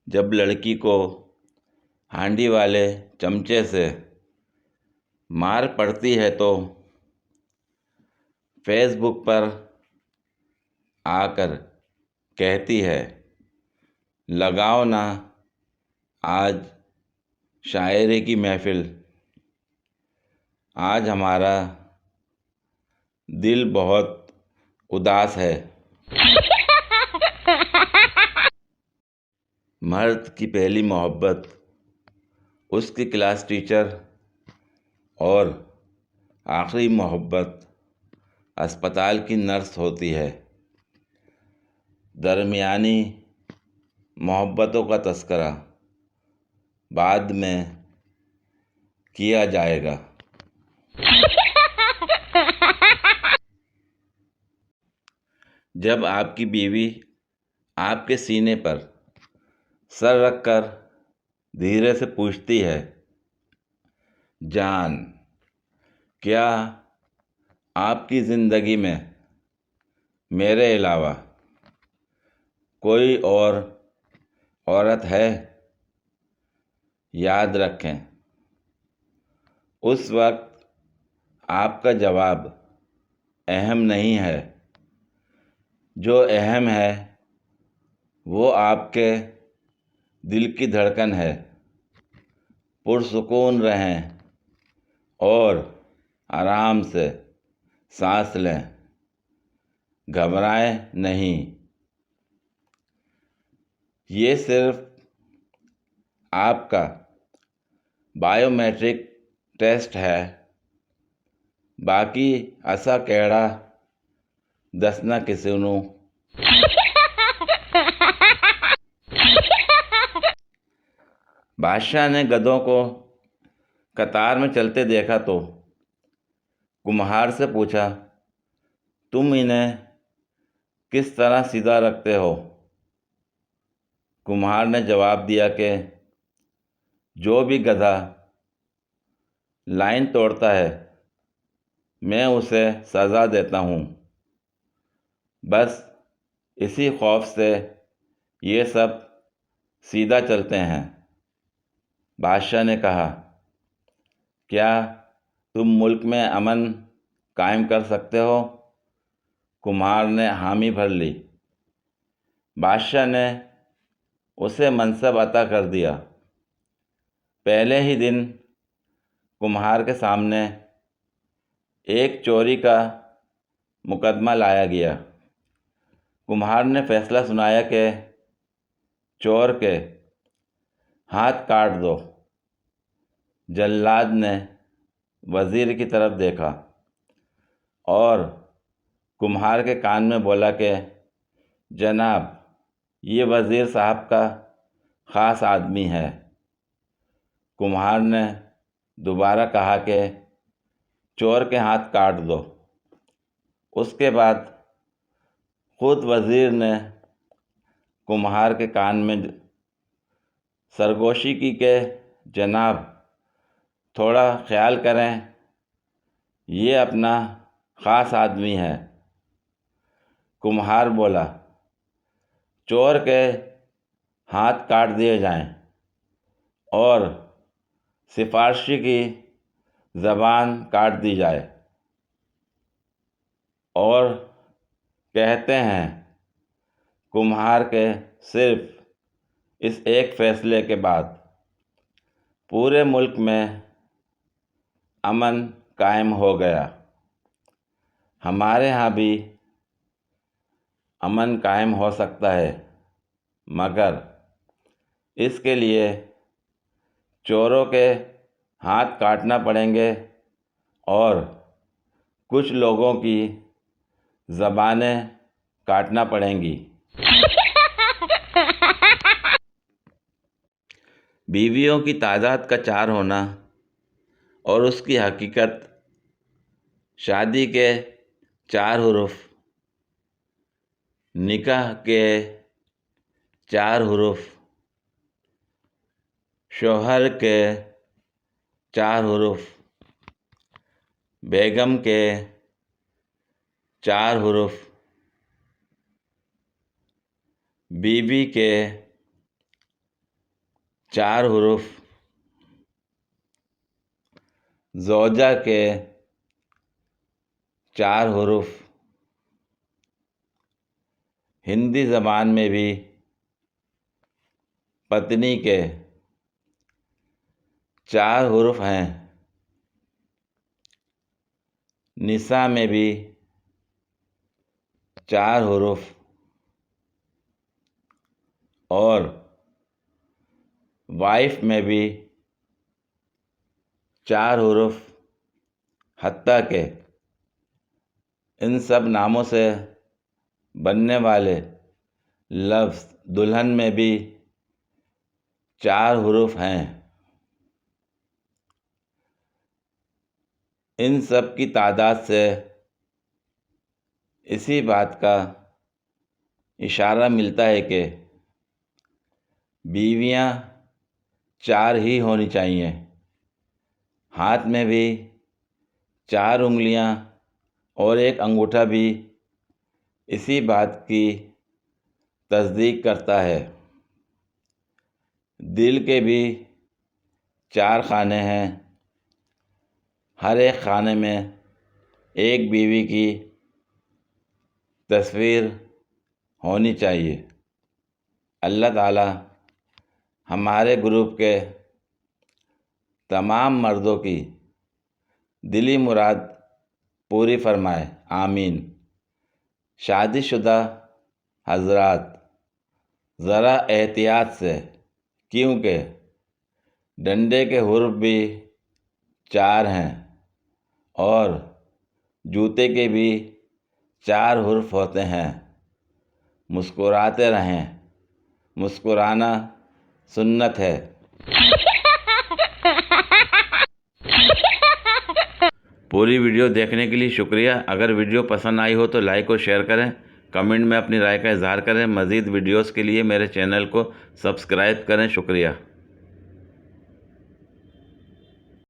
جب لڑکی کو ہانڈی والے چمچے سے مار پڑتی ہے تو فیس بک پر آ کر کہتی ہے، لگاؤ نا آج شاعری کی محفل، آج ہمارا دل بہت اداس ہے۔ مرد کی پہلی محبت اس کی کلاس ٹیچر اور آخری محبت اسپتال کی نرس ہوتی ہے۔ درمیانی محبتوں کا تذکرہ بعد میں کیا جائے گا۔ جب آپ کی بیوی آپ کے سینے پر سر رکھ کر دھیرے سے پوچھتی ہے، جان، کیا آپ کی زندگی میں میرے علاوہ کوئی اور عورت ہے؟ یاد رکھیں، اس وقت آپ کا جواب اہم نہیں ہے۔ جو اہم ہے وہ آپ کے دل کی دھڑکن ہے۔ پرسکون رہیں اور آرام سے سانس لیں، گھبرائیں نہیں۔ یہ صرف آپ کا بائیو میٹرک ٹیسٹ ہے، باقی اسا کیڑا دسنا کسی نوں۔ بادشاہ نے گدھوں کو قطار میں چلتے دیکھا تو کمہار سے پوچھا، تم انہیں کس طرح سیدھا رکھتے ہو؟ کمہار نے جواب دیا کہ جو بھی گدھا لائن توڑتا ہے میں اسے سزا دیتا ہوں، بس اسی خوف سے یہ سب سیدھا چلتے ہیں۔ بادشاہ نے کہا، کیا تم ملک میں امن قائم کر سکتے ہو؟ کمہار نے حامی بھر لی۔ بادشاہ نے اسے منصب عطا کر دیا۔ پہلے ہی دن کمہار کے سامنے ایک چوری کا مقدمہ لایا گیا۔ کمہار نے فیصلہ سنایا کہ چور کے ہاتھ کاٹ دو۔ جلاد نے وزیر کی طرف دیکھا اور کمہار کے کان میں بولا کہ جناب، یہ وزیر صاحب کا خاص آدمی ہے۔ کمہار نے دوبارہ کہا کہ چور کے ہاتھ کاٹ دو۔ اس کے بعد خود وزیر نے کمہار کے کان میں سرگوشی کی کہ جناب، تھوڑا خیال کریں، یہ اپنا خاص آدمی ہے۔ کمہار بولا، چور کے ہاتھ کاٹ دیے جائیں اور سفارشی کی زبان کاٹ دی جائے، اور کہتے ہیں کمہار کے صرف اس ایک فیصلے کے بعد پورے ملک میں امن قائم ہو گیا۔ ہمارے ہاں بھی امن قائم ہو سکتا ہے، مگر اس کے لیے چوروں کے ہاتھ کاٹنا پڑیں گے اور کچھ لوگوں کی زبانیں کاٹنا پڑیں گی۔ بیویوں کی تعداد کا 4 ہونا اور اس کی حقیقت، شادی کے 4 حروف، نکاح کے 4 حروف، شوہر کے 4 حروف، بیگم کے 4 حروف، بیوی کے 4 حروف زوجہ کے 4 حروف ہندی زبان میں بھی پتنی کے 4 حروف ہیں، نساء میں بھی 4 حروف اور وائف میں بھی 4 حروف، حتیٰ کہ ان سب ناموں سے بننے والے لفظ دلہن میں بھی 4 حروف ہیں۔ ان سب کی تعداد سے اسی بات کا اشارہ ملتا ہے کہ بیویاں 4 ہی ہونی چاہیے۔ ہاتھ میں بھی 4 انگلیاں اور 1 انگوٹھا بھی اسی بات کی تصدیق کرتا ہے۔ دل کے بھی 4 خانے ہیں، ہر ایک خانے میں ایک بیوی کی تصویر ہونی چاہیے۔ اللہ تعالی ہمارے گروپ کے تمام مردوں کی دلی مراد پوری فرمائے، آمین۔ شادی شدہ حضرات ذرا احتیاط سے، کیونکہ ڈنڈے کے حروف بھی 4 ہیں اور جوتے کے بھی 4 حروف ہوتے ہیں۔ مسکراتے رہیں، مسکرانا سنت ہے۔ پوری ویڈیو دیکھنے کے لیے شکریہ۔ اگر ویڈیو پسند آئی ہو تو لائک اور شیئر کریں، کمنٹ میں اپنی رائے کا اظہار کریں۔ مزید ویڈیوز کے لیے میرے چینل کو سبسکرائب کریں۔ شکریہ۔